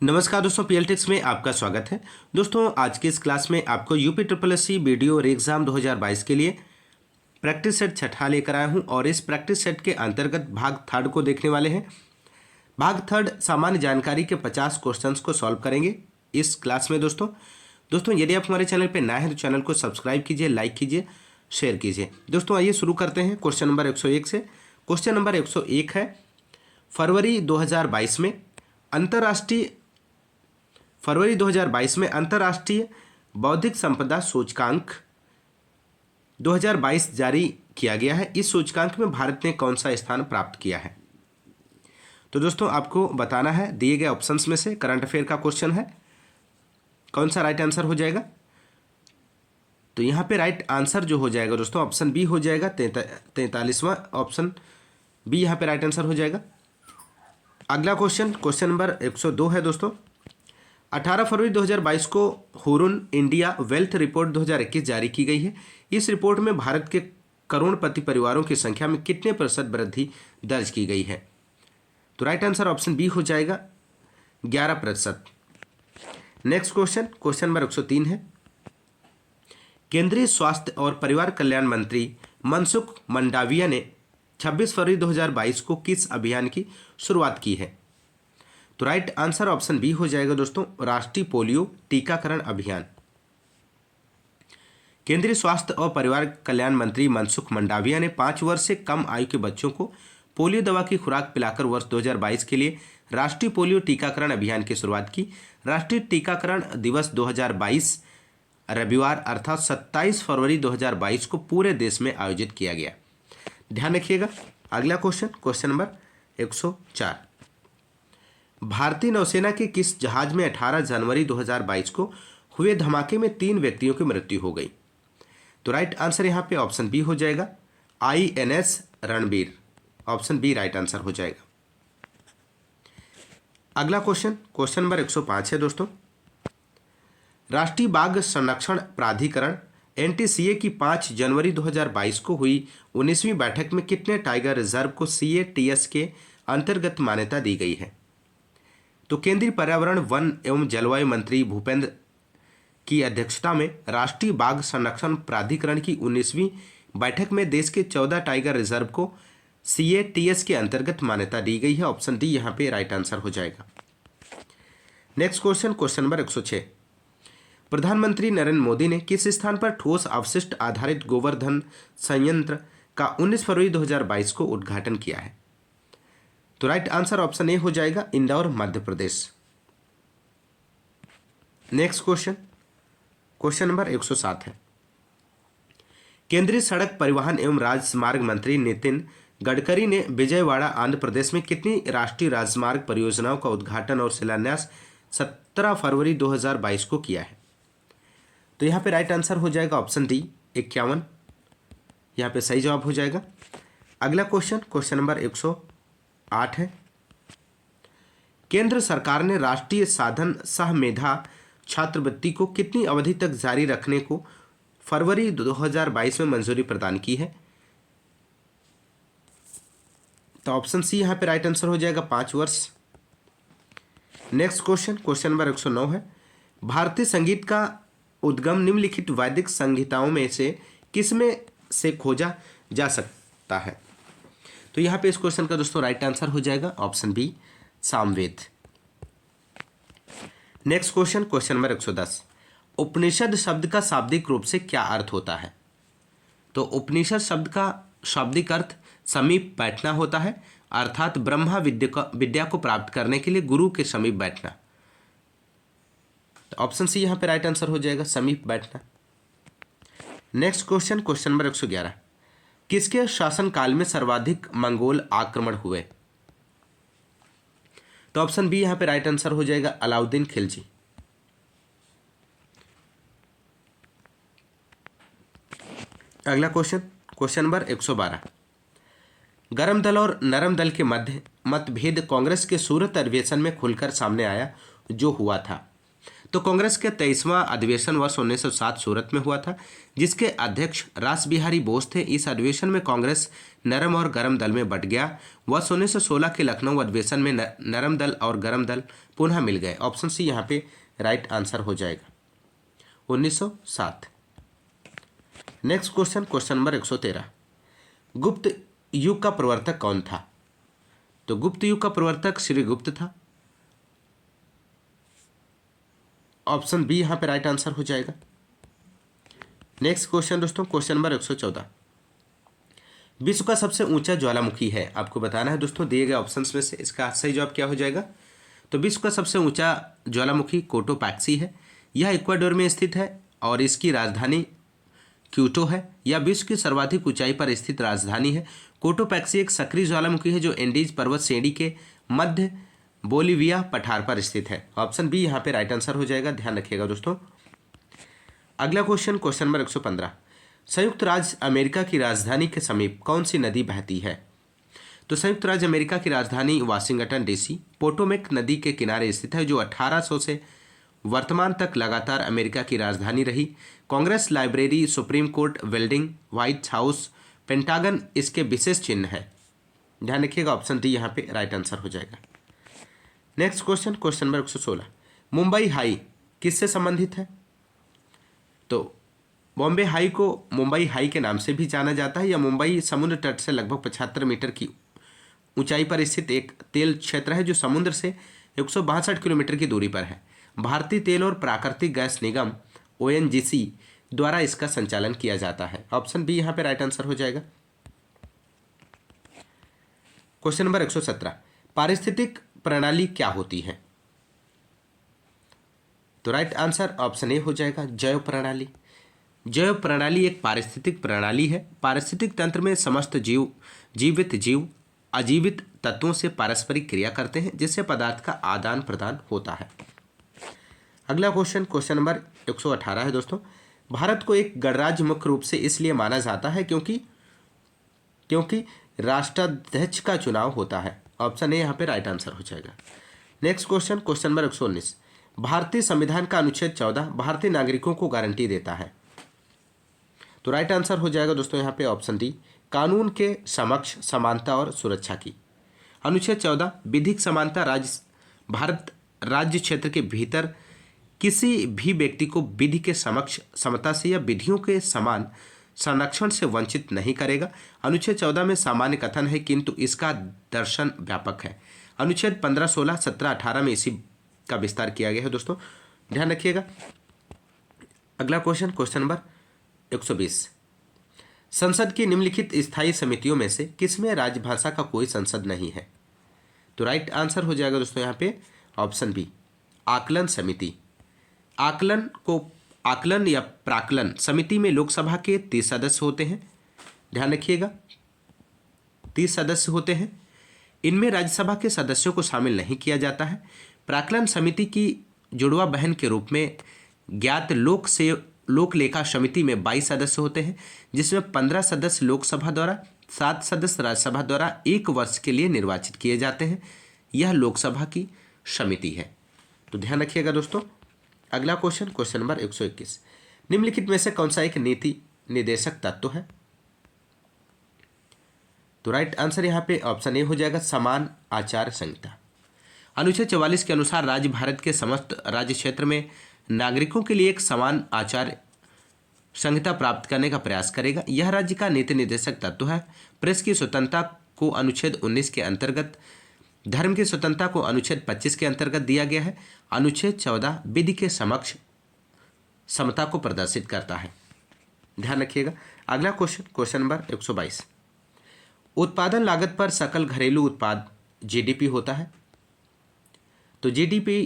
नमस्कार दोस्तों, पीएलटेक्स में आपका स्वागत है। दोस्तों, आज के इस क्लास में आपको यूपी ट्रिपल एससी वीडियो और एग्जाम 2022 के लिए प्रैक्टिस सेट छठा लेकर आया हूं और इस प्रैक्टिस सेट के अंतर्गत भाग थर्ड को देखने वाले हैं। भाग थर्ड सामान्य जानकारी के 50 क्वेश्चंस को सॉल्व करेंगे इस क्लास में। दोस्तों यदि आप हमारे चैनल पर नए हैं तो चैनल को सब्सक्राइब कीजिए, लाइक कीजिए, शेयर कीजिए। दोस्तों आइए शुरू करते हैं क्वेश्चन नंबर 101 से। क्वेश्चन नंबर 101 है, फरवरी 2022 में अंतर्राष्ट्रीय बौद्धिक संपदा सूचकांक 2022 जारी किया गया है। इस सूचकांक में भारत ने कौन सा स्थान प्राप्त किया है? तो दोस्तों आपको बताना है, दिए गए ऑप्शंस में से करंट अफेयर का क्वेश्चन है, कौन सा राइट आंसर हो जाएगा। तो यहाँ पे राइट आंसर जो हो जाएगा दोस्तों ऑप्शन बी हो जाएगा। 43वां ऑप्शन बी यहाँ पे राइट आंसर हो जाएगा। अगला क्वेश्चन नंबर 102 है दोस्तों। 18 फरवरी 2022 को हुरुन इंडिया वेल्थ रिपोर्ट 2021 जारी की गई है। इस रिपोर्ट में भारत के करोड़पति परिवारों की संख्या में कितने प्रतिशत वृद्धि दर्ज की गई है? तो राइट आंसर ऑप्शन बी हो जाएगा, 11%। नेक्स्ट क्वेश्चन नंबर 103 है। केंद्रीय स्वास्थ्य और परिवार कल्याण मंत्री मनसुख मंडाविया ने 26 फरवरी 2022 को किस अभियान की शुरुआत की है? तो राइट आंसर ऑप्शन बी हो जाएगा दोस्तों, राष्ट्रीय पोलियो टीकाकरण अभियान। केंद्रीय स्वास्थ्य और परिवार कल्याण मंत्री मनसुख मंडाविया ने 5 वर्ष से कम आयु के बच्चों को पोलियो दवा की खुराक पिलाकर वर्ष 2022 के लिए राष्ट्रीय पोलियो टीकाकरण अभियान की शुरुआत की। राष्ट्रीय टीकाकरण दिवस 2022 रविवार अर्थात 27 फरवरी 2022 को पूरे देश में आयोजित किया गया। ध्यान रखिएगा। अगला क्वेश्चन नंबर 104। भारतीय नौसेना के किस जहाज में 18 जनवरी 2022 को हुए धमाके में 3 व्यक्तियों की मृत्यु हो गई? तो राइट आंसर यहां पे ऑप्शन बी हो जाएगा, INS Ranbir. Option B right answer हो जाएगा। अगला क्वेश्चन नंबर 105 है दोस्तों। राष्ट्रीय बाघ संरक्षण प्राधिकरण NTCA की 5 जनवरी 2022 को हुई 19वीं बैठक में कितने टाइगर रिजर्व को CATS के अंतर्गत मान्यता दी गई है? तो केंद्रीय पर्यावरण वन एवं जलवायु मंत्री भूपेंद्र की अध्यक्षता में राष्ट्रीय बाघ संरक्षण प्राधिकरण की 19वीं बैठक में देश के 14 टाइगर रिजर्व को CATS के अंतर्गत मान्यता दी गई है। ऑप्शन डी यहाँ पे राइट आंसर हो जाएगा। Next question number 106। प्रधानमंत्री नरेंद्र मोदी ने किस स्थान पर ठोस अवशिष्ट आधारित गोवर्धन संयंत्र का 19 फरवरी 2022 को उद्घाटन किया है? तो राइट आंसर ऑप्शन ए हो जाएगा, Indore Madhya Pradesh. Next question number 107 है। केंद्रीय सड़क परिवहन एवं राजमार्ग मंत्री नितिन गडकरी ने विजयवाड़ा आंध्र प्रदेश में कितनी राष्ट्रीय राजमार्ग परियोजनाओं का उद्घाटन और शिलान्यास 17 फरवरी 2022 को किया है? तो यहाँ पे राइट आंसर हो जाएगा ऑप्शन डी, 51। यहाँ पे सही जवाब हो जाएगा। अगला क्वेश्चन नंबर 108 है। केंद्र सरकार ने राष्ट्रीय साधन सह मेधा छात्रवृत्ति को कितनी अवधि तक जारी रखने को फरवरी 2022 में मंजूरी प्रदान की है? तो ऑप्शन सी यहाँ पे राइट आंसर हो जाएगा, 5 वर्ष। नेक्स्ट क्वेश्चन नंबर 109 है। भारतीय संगीत का उद्गम निम्नलिखित वैदिक संहिताओं में से किसमें से खोजा जा सकता है? तो यहाँ पे इस क्वेश्चन का दोस्तों राइट आंसर हो जाएगा option B, Samaveda. Next question number 110। Upanishad शब्द का शाब्दिक रूप से क्या अर्थ होता है? तो उपनिषद शब्द का शाब्दिक अर्थ समीप बैठना होता है, अर्थात ब्रह्मा विद्या को प्राप्त करने के लिए गुरु के समीप बैठना। तो ऑप्शन सी यहाँ पे राइट आंसर हो जाएगा, समीप बैठना। Next question number 111। किसके शासनकाल में सर्वाधिक मंगोल आक्रमण हुए? तो ऑप्शन बी यहाँ पे राइट आंसर हो जाएगा, अलाउद्दीन खिलजी। अगला क्वेश्चन नंबर 112। गरम दल और नरम दल के मध्य मतभेद कांग्रेस के सूरत अधिवेशन में खुलकर सामने आया जो हुआ था। तो कांग्रेस के 23वां अधिवेशन वर्ष 1907 सूरत में हुआ था, जिसके अध्यक्ष रास बिहारी बोस थे। इस अधिवेशन में कांग्रेस नरम और गरम दल में बट गया। वर्ष 1916 के लखनऊ अधिवेशन में नरम दल और गरम दल पुनः मिल गए। ऑप्शन सी यहाँ पे राइट आंसर हो जाएगा, 1907। Next question, question number 113। गुप्त युग का प्रवर्तक कौन था? तो गुप्त युग का प्रवर्तक श्रीगुप्त था। ऑप्शन बी यहाँ पे राइट आंसर हो जाएगा। नेक्स्ट क्वेश्चन दोस्तों, क्वेश्चन नंबर 114। विश्व का सबसे ऊंचा ज्वालामुखी है, आपको बताना है दोस्तों दिए गए ऑप्शंस में से इसका सही जवाब क्या हो जाएगा। तो विश्व का सबसे ऊंचा ज्वालामुखी कोटोपैक्सी है। यह इक्वाडोर में स्थित है और इसकी राजधानी क्यूटो है। यह विश्व की सर्वाधिक ऊंचाई पर स्थित राजधानी है। कोटोपैक्सी एक सक्रिय ज्वालामुखी है जो एंडीज पर्वत श्रेणी के मध्य बोलिविया पठार पर स्थित है। ऑप्शन बी यहाँ पे राइट आंसर हो जाएगा, ध्यान रखिएगा दोस्तों। अगला क्वेश्चन, क्वेश्चन नंबर 115। संयुक्त राज्य अमेरिका की राजधानी के समीप कौन सी नदी बहती है? तो संयुक्त राज्य अमेरिका की राजधानी वाशिंगटन डीसी पोटोमेक नदी के किनारे स्थित है, जो 1800 से वर्तमान तक लगातार अमेरिका की राजधानी रही। Congress library, supreme court building, white house, pentagon इसके विशेष चिन्ह है। ध्यान रखिएगा, ऑप्शन डी यहाँ पे राइट आंसर हो जाएगा। Next question, question number 116। Mumbai high किससे संबंधित है? तो बॉम्बे हाई को मुंबई हाई के नाम से भी जाना जाता है। यह मुंबई समुद्र तट से लगभग 75 मीटर की ऊंचाई पर स्थित एक तेल क्षेत्र है, जो समुद्र से 162 किलोमीटर की दूरी पर है। भारतीय तेल और प्राकृतिक गैस निगम ONGC द्वारा इसका संचालन किया जाता है। ऑप्शन बी यहाँ पे राइट आंसर हो जाएगा। Question number 117। पारिस्थितिक प्रणाली क्या होती है? तो राइट आंसर ऑप्शन ए हो जाएगा, जैव प्रणाली। जैव प्रणाली एक पारिस्थितिक प्रणाली है। पारिस्थितिक तंत्र में समस्त जीव, जीवित जीव अजीवित तत्वों से पारस्परिक क्रिया करते हैं, जिससे पदार्थ का आदान प्रदान होता है। अगला क्वेश्चन, क्वेश्चन नंबर 118 है दोस्तों। भारत को एक गणराज्य मुख्य रूप से इसलिए माना जाता है क्योंकि राष्ट्राध्यक्ष का चुनाव होता है। ऑप्शन ए यहाँ पे राइट आंसर हो जाएगा। Next question, question number 119। भारतीय संविधान का अनुच्छेद 14 भारतीय नागरिकों को गारंटी देता है। तो राइट आंसर हो जाएगा दोस्तों यहाँ पे ऑप्शन डी, कानून के समक्ष समानता और सुरक्षा की। अनुच्छेद 14 विधिक समानता, भारत राज्य क्षेत्र के भीतर किसी भी व्यक्ति को विधि के समक्ष समता से या विधियों के समान संरक्षण से वंचित नहीं करेगा। अनुच्छेद 14 में सामान्य कथन है, किंतु इसका दर्शन व्यापक है। अनुच्छेद 15, 16, 17, 18 में इसी का विस्तार किया गया है दोस्तों, ध्यान रखिएगा। अगला क्वेश्चन, क्वेश्चन नंबर 120। संसद की निम्नलिखित स्थायी समितियों में से किसमें राजभाषा का कोई संसद नहीं है? तो राइट आंसर हो जाएगा दोस्तों यहाँ पे ऑप्शन बी, आकलन समिति। आकलन या प्राक्कलन समिति में लोकसभा के 30 सदस्य होते हैं, ध्यान रखिएगा 30 सदस्य होते हैं। इनमें राज्यसभा के सदस्यों को शामिल नहीं किया जाता है। प्राक्कलन समिति की जुड़वा बहन के रूप में ज्ञात लोक लेखा समिति में 22 सदस्य होते हैं, जिसमें 15 सदस्य लोकसभा द्वारा, 7 सदस्य राज्यसभा द्वारा 1 वर्ष के लिए निर्वाचित किए जाते हैं। यह लोकसभा की समिति है, तो ध्यान रखिएगा दोस्तों। अगला क्वेश्चन, क्वेश्चन नंबर 121। निम्नलिखित में से कौन सा एक नीति निर्देशक तत्व है? तो राइट आंसर यहाँ पे ऑप्शन ए हो जाएगा, समान आचार संहिता। अनुच्छेद 44 के अनुसार राज्य भारत के समस्त राज्य क्षेत्र में नागरिकों के लिए एक समान आचार संहिता प्राप्त करने का प्रयास करेगा। यह राज्य का नीति निर्देशक तत्व है। प्रेस की स्वतंत्रता को अनुच्छेद 19 के अंतर्गत, धर्म की स्वतंत्रता को अनुच्छेद 25 के अंतर्गत दिया गया है। अनुच्छेद 14 विधि के समक्ष समता को प्रदर्शित करता है, ध्यान रखिएगा। अगला क्वेश्चन, क्वेश्चन नंबर 122। उत्पादन लागत पर सकल घरेलू उत्पाद GDP होता है। तो GDP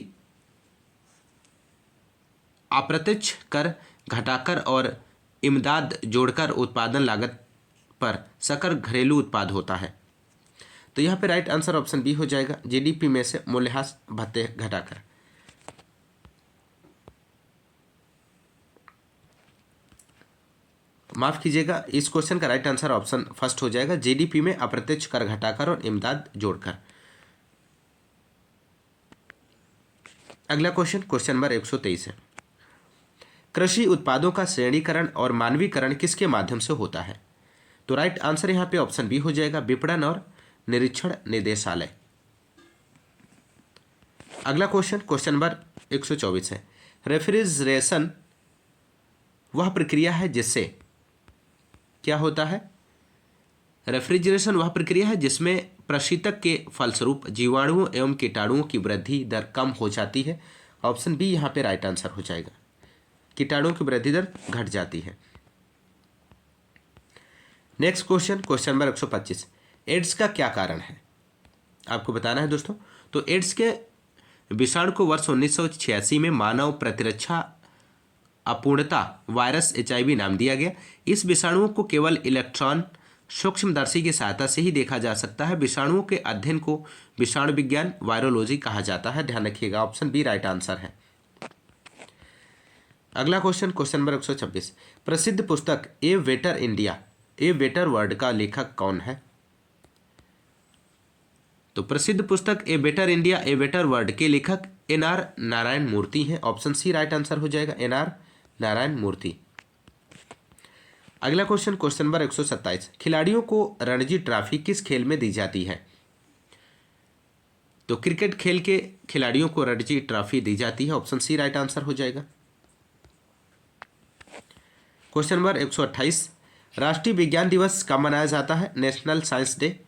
अप्रत्यक्ष कर घटाकर और इमदाद जोड़कर उत्पादन लागत पर सकल घरेलू उत्पाद होता है। तो यहाँ पे राइट आंसर ऑप्शन बी हो जाएगा, GDP में से मूल्यह्रास भत्ते घटाकर। माफ कीजिएगा, इस क्वेश्चन का राइट आंसर ऑप्शन फर्स्ट हो जाएगा, GDP में अप्रत्यक्ष कर घटाकर और इमदाद जोड़कर। अगला क्वेश्चन नंबर 123 है, कृषि उत्पादों का श्रेणीकरण और मानवीकरण किसके माध्यम से होता है? तो राइट आंसर यहाँ पे ऑप्शन बी हो जाएगा, विपणन और निरीक्षण निदेशालय। अगला क्वेश्चन नंबर 124 है, रेफ्रिजरेशन वह प्रक्रिया है जिससे क्या होता है? रेफ्रिजरेशन वह प्रक्रिया है जिसमें प्रशीतक के फलस्वरूप जीवाणुओं एवं कीटाणुओं की वृद्धि दर कम हो जाती है। ऑप्शन बी यहाँ पे राइट आंसर हो जाएगा, कीटाणुओं की वृद्धि दर घट जाती है। नेक्स्ट क्वेश्चन नंबर 125, एड्स का क्या कारण है? आपको बताना है दोस्तों। तो एड्स के विषाणु को वर्ष 1986 में मानव प्रतिरक्षा अपूर्णता वायरस HIV नाम दिया गया। इस विषाणुओं को केवल इलेक्ट्रॉन सूक्ष्मदर्शी की सहायता से ही देखा जा सकता है। विषाणुओं के अध्ययन को विषाणु विज्ञान वायरोलॉजी कहा जाता है। ध्यान रखिएगा, ऑप्शन बी राइट आंसर है। अगला क्वेश्चन नंबर 126, प्रसिद्ध पुस्तक ए वेटर इंडिया ए वेटर वर्ल्ड का लेखक कौन है? तो प्रसिद्ध पुस्तक a better India a better world के लेखक NR नारायण मूर्ति हैं। ऑप्शन सी राइट आंसर हो जाएगा, NR नारायण मूर्ति। अगला क्वेश्चन नंबर 127, खिलाड़ियों को रणजी ट्रॉफी किस खेल में दी जाती है? तो क्रिकेट खेल के खिलाड़ियों को रणजी ट्रॉफी दी जाती है। ऑप्शन सी राइट आंसर हो जाएगा। क्वेश्चन नंबर 128, राष्ट्रीय विज्ञान दिवस कब मनाया जाता है? National science day.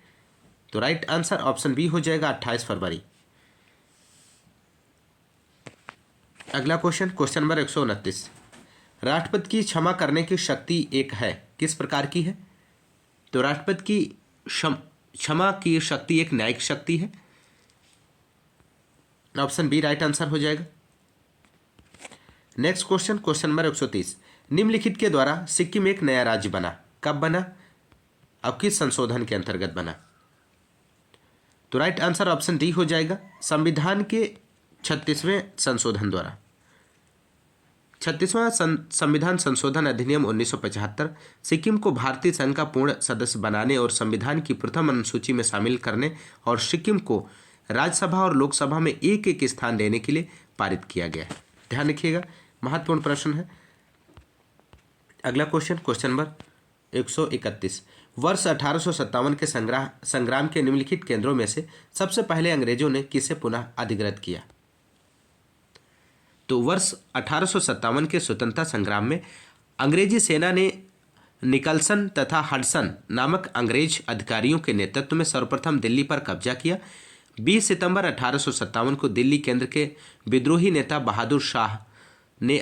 तो राइट आंसर ऑप्शन बी हो जाएगा, 28 फरवरी। अगला क्वेश्चन नंबर 129, राष्ट्रपति की क्षमा करने की शक्ति एक है, किस प्रकार की है? तो राष्ट्रपति की क्षमा की शक्ति एक न्यायिक शक्ति है। ऑप्शन बी राइट आंसर हो जाएगा। नेक्स्ट क्वेश्चन नंबर 130, निम्नलिखित के द्वारा सिक्किम एक नया राज्य बना, कब बना? अब किस संशोधन के अंतर्गत बना? तो राइट आंसर ऑप्शन डी हो जाएगा, संविधान के 36वें संशोधन द्वारा। 36वां संविधान संशोधन अधिनियम 1975 सिक्किम को भारतीय संघ का पूर्ण सदस्य बनाने और संविधान की प्रथम अनुसूची में शामिल करने और सिक्किम को राज्यसभा और लोकसभा में एक एक स्थान देने के लिए पारित किया गया है। ध्यान रखिएगा, महत्वपूर्ण प्रश्न है। अगला क्वेश्चन नंबर 131, वर्ष 1857 के संग्राम के निम्नलिखित केंद्रों में से सबसे पहले अंग्रेजों ने किसे पुनः अधिग्रहित किया? तो वर्ष 1857 के स्वतंत्रता संग्राम में अंग्रेजी सेना ने निकलसन तथा हडसन नामक अंग्रेज अधिकारियों के नेतृत्व में सर्वप्रथम दिल्ली पर कब्जा किया। 20 सितंबर 1857 को दिल्ली केंद्र के विद्रोही नेता बहादुर शाह ने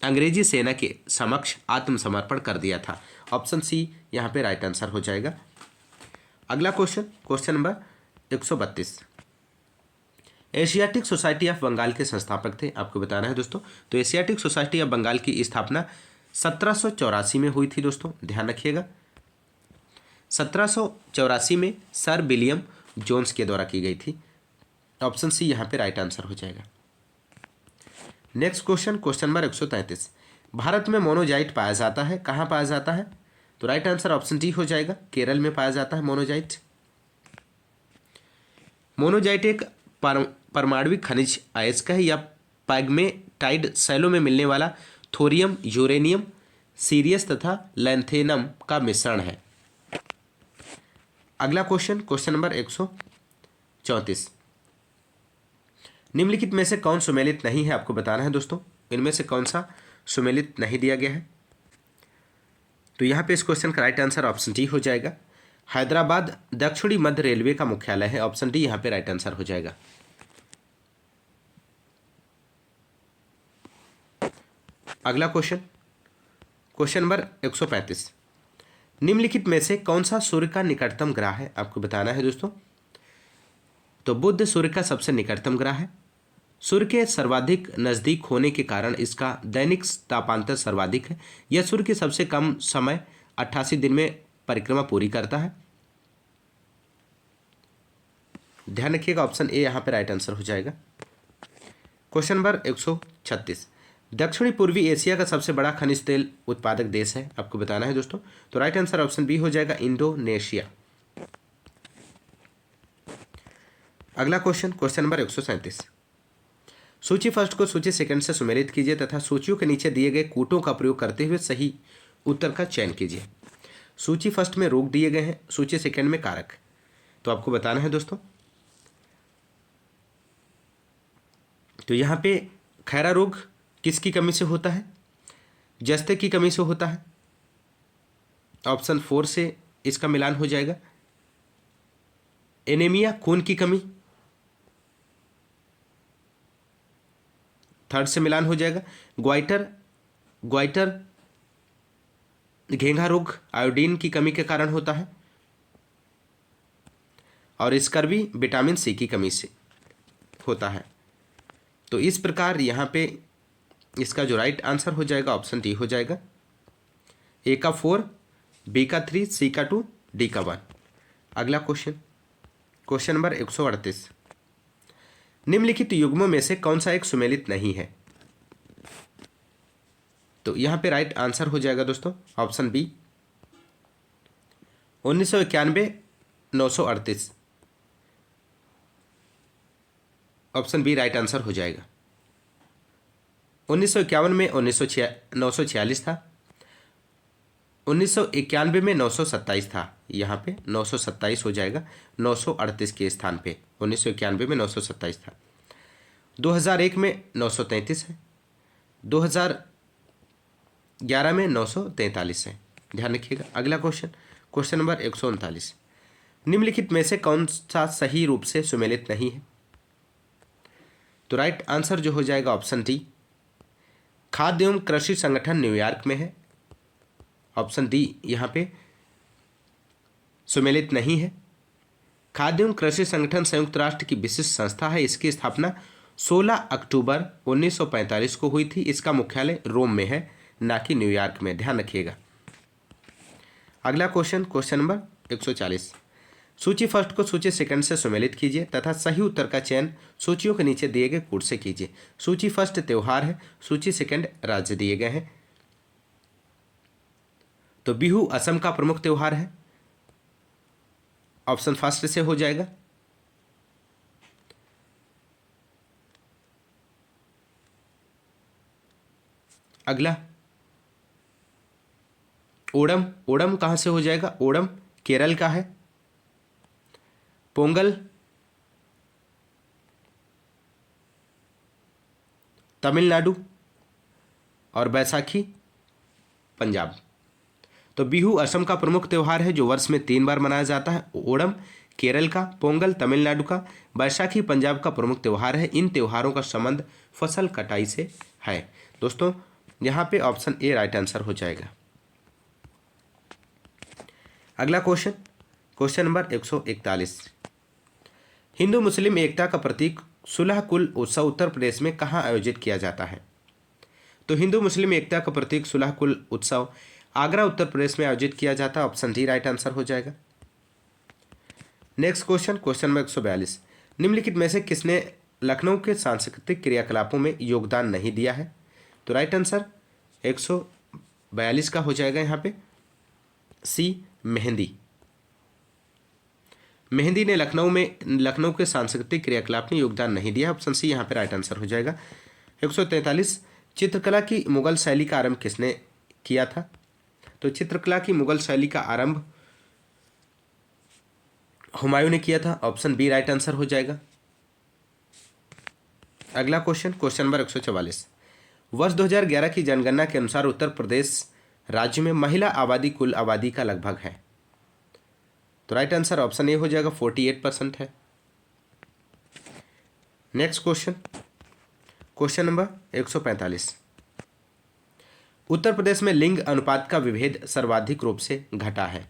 अंग्रेजी सेना के समक्ष आत्मसमर्पण कर दिया था। ऑप्शन सी यहाँ पे राइट आंसर हो जाएगा। अगला question number 132, Asiatic Society of Bengal के संस्थापक थे, आपको बताना है दोस्तों। तो एशियाटिक सोसाइटी ऑफ बंगाल की स्थापना 1784 में हुई थी दोस्तों, ध्यान रखिएगा। 1784 में सर विलियम जोन्स के द्वारा की गई थी। ऑप्शन सी यहाँ पे राइट आंसर हो जाएगा। नेक्स्ट क्वेश्चन नंबर 133, भारत में मोनोजाइट पाया जाता है, कहाँ पाया जाता है? तो राइट आंसर ऑप्शन डी हो जाएगा, केरल में पाया जाता है मोनोजाइट। मोनोजाइट एक परमाणविक खनिज अयस्क है या पैग्मेटाइड शैलों में मिलने वाला थोरियम, यूरेनियम, सीरियस तथा लैंथेनम का मिश्रण है। अगला क्वेश्चन नंबर 134, निम्नलिखित में से कौन सुमेलित नहीं है, आपको बताना है दोस्तों। इनमें से कौन सा सुमेलित नहीं दिया गया है? तो यहाँ पे इस क्वेश्चन का राइट आंसर ऑप्शन डी हो जाएगा, हैदराबाद दक्षिणी मध्य रेलवे का मुख्यालय है। ऑप्शन डी यहाँ पे राइट आंसर हो जाएगा। अगला क्वेश्चन नंबर 135, निम्नलिखित में से कौन सा सूर्य का निकटतम ग्रह है, आपको बताना है दोस्तों। तो बुध सूर्य का सबसे निकटतम ग्रह है। सूर्य के सर्वाधिक नजदीक होने के कारण इसका दैनिक तापांतर सर्वाधिक है। यह सूर्य के सबसे कम समय 88 दिन में परिक्रमा पूरी करता है। ध्यान रखिएगा, ऑप्शन ए यहाँ पे राइट आंसर हो जाएगा। क्वेश्चन नंबर 136, दक्षिणी पूर्वी एशिया का सबसे बड़ा खनिज तेल उत्पादक देश है, आपको बताना है दोस्तों। तो राइट आंसर ऑप्शन बी हो जाएगा, इंडोनेशिया। अगला क्वेश्चन नंबर 137, सूची फर्स्ट को सूची सेकंड से सुमेलित कीजिए तथा सूचियों के नीचे दिए गए कूटों का प्रयोग करते हुए सही उत्तर का चयन कीजिए। सूची फर्स्ट में रोग दिए गए हैं, सूची सेकंड में कारक। तो आपको बताना है दोस्तों। तो यहाँ पे खैरा रोग किसकी कमी से होता है? जस्ते की कमी से होता है। ऑप्शन 4 से इसका मिलान हो जाएगा। एनीमिया खून की कमी, थर्ड से मिलान हो जाएगा। ग्वाइटर घेंघा रोग आयोडीन की कमी के कारण होता है। और स्कर्वी विटामिन सी की कमी से होता है। तो इस प्रकार यहाँ पे इसका जो राइट आंसर हो जाएगा ऑप्शन डी हो जाएगा। ए का 4, बी का 3, सी का 2, डी का 1। अगला क्वेश्चन नंबर 138। निम्नलिखित युग्मों में से कौन सा एक सुमेलित नहीं है? तो यहाँ पे राइट आंसर हो जाएगा दोस्तों option B 1991 938। Option B right answer हो जाएगा। 1951 में 946 था, 1991 में 927 था, यहाँ पे 927 हो जाएगा 938 के स्थान पे। 1991 में 927 था, 2001 में 933 है, 2011 में 943 है। ध्यान रखिएगा। अगला क्वेश्चन नंबर 139। निम्नलिखित में से कौन सा सही रूप से सुमेलित नहीं है? तो राइट आंसर जो हो जाएगा ऑप्शन डी खाद्य एवं कृषि संगठन न्यूयॉर्क में है। ऑप्शन डी यहाँ पे सुमेलित नहीं है। खाद्य एवं कृषि संगठन संयुक्त राष्ट्र की विशिष्ट संस्था है। इसकी स्थापना 16 अक्टूबर 1945 को हुई थी। इसका मुख्यालय रोम में है, ना कि न्यूयॉर्क में। ध्यान रखिएगा। अगला क्वेश्चन नंबर 140। सूची फर्स्ट को सूची सेकंड से सुमेलित कीजिए तथा सही उत्तर का चयन सूचियों के नीचे दिए गए कूट से कीजिए। सूची फर्स्ट त्योहार है, सूची सेकंड राज्य दिए गए हैं। तो बिहू असम का प्रमुख त्योहार है। ऑप्शन फर्स्ट से हो जाएगा। अगला ओणम कहां से हो जाएगा? ओणम केरल का है। पोंगल तमिलनाडु और बैसाखी पंजाब। तो बिहू असम का प्रमुख त्यौहार है जो वर्ष में 3 बार मनाया जाता है। ओणम केरल का, पोंगल तमिलनाडु का, बैसाखी पंजाब का प्रमुख त्यौहार है। इन त्योहारों का संबंध फसल कटाई से है। दोस्तों यहाँ पे ऑप्शन ए राइट आंसर हो जाएगा। अगला क्वेश्चन नंबर 141। हिंदू मुस्लिम एकता का प्रतीक सुलह कुल उत्सव उत्तर प्रदेश में कहाँ आयोजित किया जाता है? तो हिंदू मुस्लिम एकता का प्रतीक सुलह कुल उत्सव आगरा उत्तर प्रदेश में आयोजित किया जाता है। ऑप्शन डी राइट आंसर हो जाएगा। Next question number 142। निम्नलिखित में से किसने लखनऊ के सांस्कृतिक क्रियाकलापों में योगदान नहीं दिया है? तो राइट आंसर 142 का हो जाएगा यहाँ पे सी मेहंदी ने लखनऊ के सांस्कृतिक क्रियाकलाप में योगदान नहीं दिया। ऑप्शन सी यहाँ पे राइट आंसर हो जाएगा। 143। चित्रकला की मुगल शैली का आरंभ किसने किया था? तो चित्रकला की मुगल शैली का आरंभ हुमायूं ने किया था। ऑप्शन बी राइट आंसर हो जाएगा। अगला क्वेश्चन नंबर 144। वर्ष 2011 की जनगणना के अनुसार उत्तर प्रदेश राज्य में महिला आबादी कुल आबादी का लगभग है। तो राइट आंसर ऑप्शन ए हो जाएगा 48% है। Next question number 145। Uttar Pradesh में लिंग अनुपात का विभेद सर्वाधिक रूप से घटा है।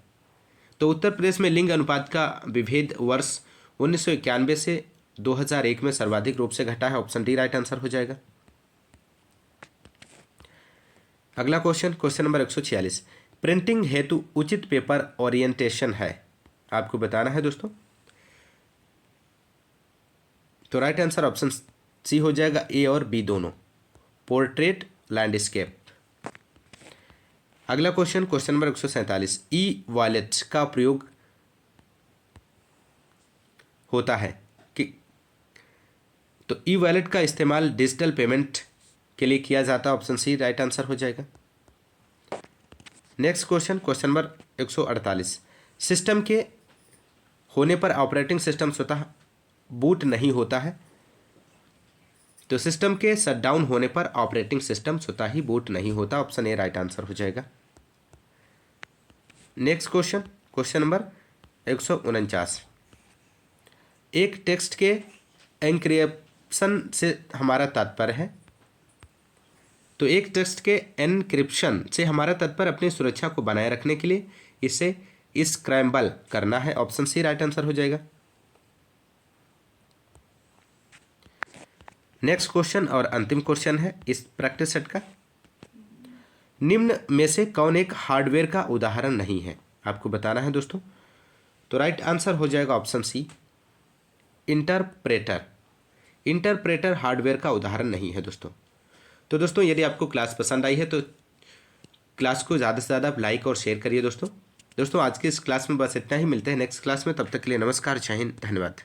तो उत्तर प्रदेश में लिंग अनुपात का विभेद वर्ष 1991 से 2001 में सर्वाधिक रूप से घटा है। ऑप्शन डी राइट आंसर हो जाएगा। अगला क्वेश्चन नंबर 146। प्रिंटिंग हेतु उचित पेपर ओरिएंटेशन है, आपको बताना है दोस्तों। तो राइट आंसर ऑप्शन सी हो जाएगा, ए और बी दोनों, पोर्ट्रेट लैंडस्केप। अगला क्वेश्चन नंबर 147। ई वॉलेट का प्रयोग होता है कि तो ई वॉलेट का इस्तेमाल डिजिटल पेमेंट के लिए किया जाता है, ऑप्शन सी राइट आंसर हो जाएगा। Next question, question number 148, system के होने पर ऑपरेटिंग सिस्टम स्वतः बूट नहीं होता है। तो सिस्टम के शटडाउन होने पर ऑपरेटिंग सिस्टम स्वतः ही बूट नहीं होता, ऑप्शन ए राइट आंसर हो जाएगा। नेक्स्ट क्वेश्चन, क्वेश्चन नंबर 149, एक टेक्स्ट के एन्क्रिप्शन से हमारा तात्पर्य है। तो एक टेक्स्ट के एन्क्रिप्शन से हमारा तात्पर्य अपनी सुरक्षा को बनाए रखने के लिए इसे स्क्रैम्बल करना है, ऑप्शन सी राइट आंसर हो जाएगा। नेक्स्ट क्वेश्चन और अंतिम क्वेश्चन है इस प्रैक्टिस सेट का, निम्न में से कौन एक हार्डवेयर का उदाहरण नहीं है, आपको बताना है दोस्तों। तो राइट आंसर हो जाएगा option C interpreter. Interpreter hardware का उदाहरण नहीं है दोस्तों। तो दोस्तों यदि आपको क्लास पसंद आई है तो क्लास को ज़्यादा से ज़्यादा लाइक और शेयर करिए दोस्तों। आज की इस क्लास में बस इतना ही, मिलते हैं नेक्स्ट क्लास में, तब तक के लिए नमस्कार, जय हिंद, धन्यवाद।